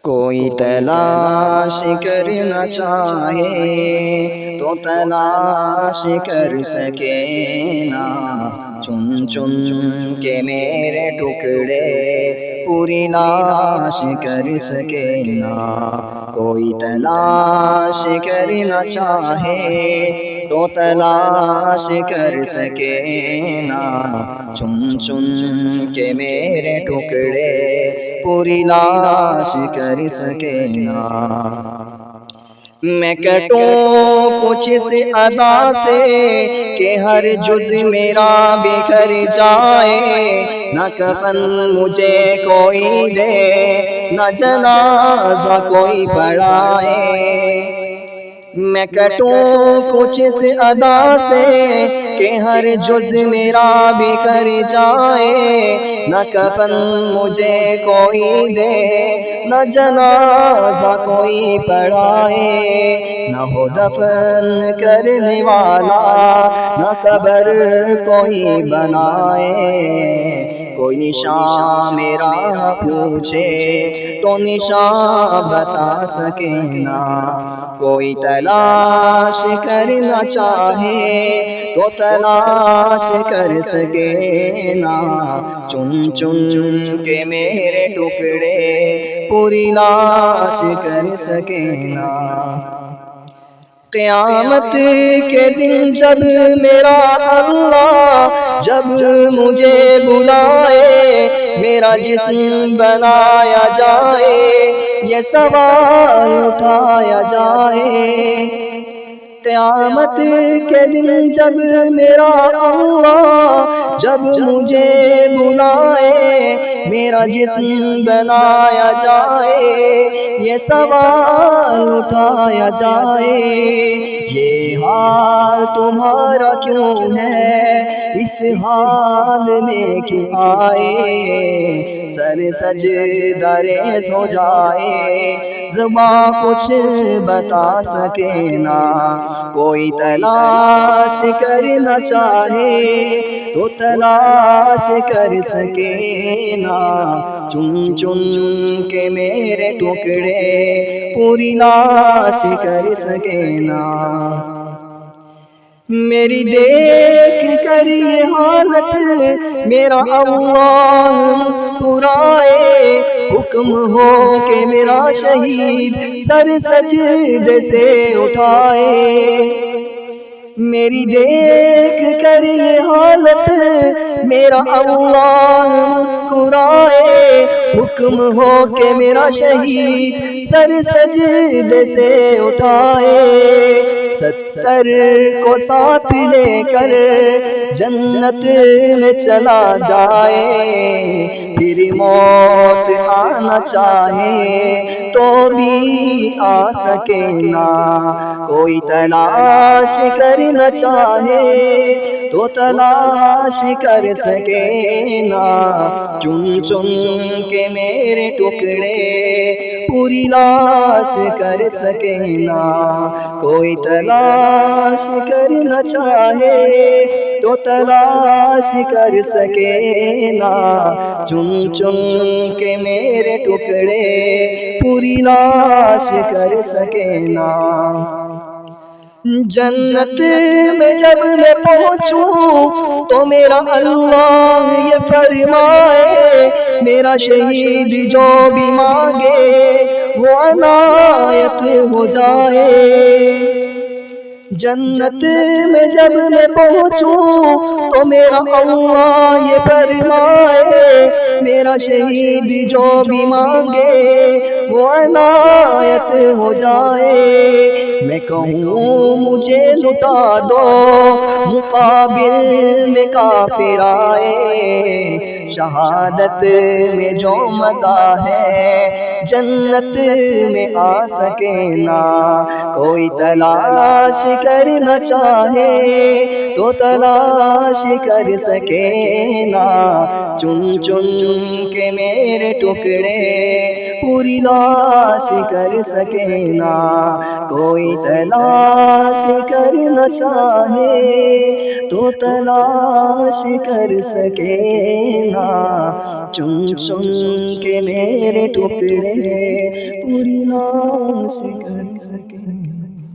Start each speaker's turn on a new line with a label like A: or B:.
A: کوئی تلاش کرنا چاہے تو تلاش کر سکے نا، چن چن کے میرے ٹکڑے پوری لاش کر سکے نا۔ کوئی تلاش کرنا چاہے تو تلاش کر سکے نا، چن چن کے میرے ٹکڑے پوری لاش کر سکے نا۔ میں کٹوں کچھ اس ادا سے کہ ہر جز میرا بکھر جائے، نہ کفن مجھے کوئی دے نہ جنازہ کوئی پڑھائے۔ میں کٹوں کچھ اس ادا سے کہ ہر جز میرا بکھر جائے، نہ کفن مجھے کوئی دے نہ جنازہ کوئی پڑھائے۔ نہ ہو دفن کرنے والا نہ قبر کوئی بنائے، کوئی نشان میرا پوچھے تو نشان بتا سکے نا۔ کوئی تلاش کرنا چاہے تو تلاش کر سکے نا، چن چن کے میرے ٹکڑے پوری لاش کر سکے نا۔ قیامت کے دن جب میرا اللہ جب مجھے بلائے، میرا جسم بنایا جائے یہ سوال اٹھایا جائے۔ قیامت کے دن جب میرا اللہ جب مجھے بلائے، میرا جسم بنایا جائے یہ سوال اٹھایا جائے۔ یہ حال تمہارا کیوں ہے، اس حال میں کیوں آئے، سر سجدہ ریز ہو جائے زباں کچھ بتا سکے نا۔ کوئی تلاش کرنا چاہے تو تلاش کر سکے نا، چن چن کے میرے ٹکڑے پوری لاش کر سکے نا۔ میری دیکھ کر یہ حالت میرا اللہ مسکرائے، حکم ہو کہ میرا شہید سر سجدے سے اٹھائے۔ میری دیکھ کر یہ حالت میرا اللہ مسکرائے، حکم ہو کہ میرا شہید سر سجدے سے اٹھائے۔ 70 کو ساتھ لے کر جنت میں چلا جائے، پھر موت آنا چاہے تو بھی آ سکے نا۔ کوئی تلاش کرنا چاہے تو تلاش کر سکے نا، چن چن کے میرے ٹکڑے پوری لاش کر سکے نا۔ کوئی تلاش کرنا چاہے تو تلاش کر سکے نا، چن چن کے میرے ٹکڑے پوری لاش کر سکے نا۔ جنت میں جب میں پہنچوں تو میرا اللہ یہ فرمائے، میرا شہید جو بھی مانگے وہ عنایت ہو جائے۔ جنت میں جب میں پہنچوں تو میرا اللہ یہ فرمائے، میرا شہید جو بھی مانگے وہ عنایت ہو جائے۔ میں کہوں مجھے لٹا دو مقابل میں کافر آئے، شہادت میں جو مزہ ہے جنت میں آ سکے نا۔ کوئی تلاش کرنا چاہے تو تلاش کر سکے نا، چن چن کے میرے ٹکڑے پوری لاش کر سکے نا، کوئی تلاش کرنا چاہے تو تلاش کر سکے نا، چن چن کے میرے ٹکڑے پوری لاش کر سکے نا۔